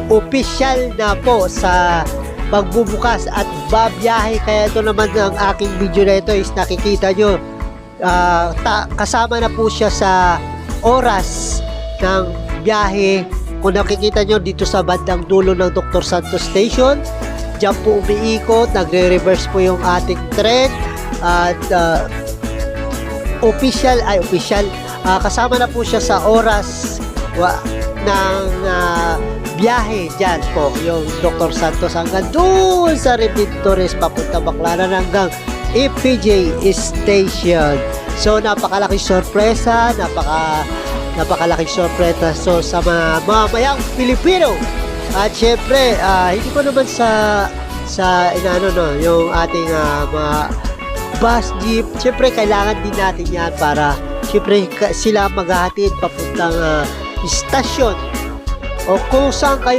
official na po sa pagbubukas at babiyahe. Kaya ito naman ang aking video na ito is nakikita nyo, kasama na po siya sa oras ng biyahe. Kung nakikita nyo dito sa bandang dulo ng Dr. Santos Station, diyan po umiikot, nagre-reverse po yung ating tren at kasama na po siya sa oras ng biyahe. Diyan po yung Dr. Santos hanggang doon sa Redentores papunta Baclaran hanggang FPJ Station. So napakalaking sorpresa, napakalaking sorpresa sa mga mamayang Pilipino. At syempre, hindi ko naman sa yung ating mga bus jeep, syempre kailangan din natin yan para syempre sila maghahatid papuntang istasyon o kung saan kayo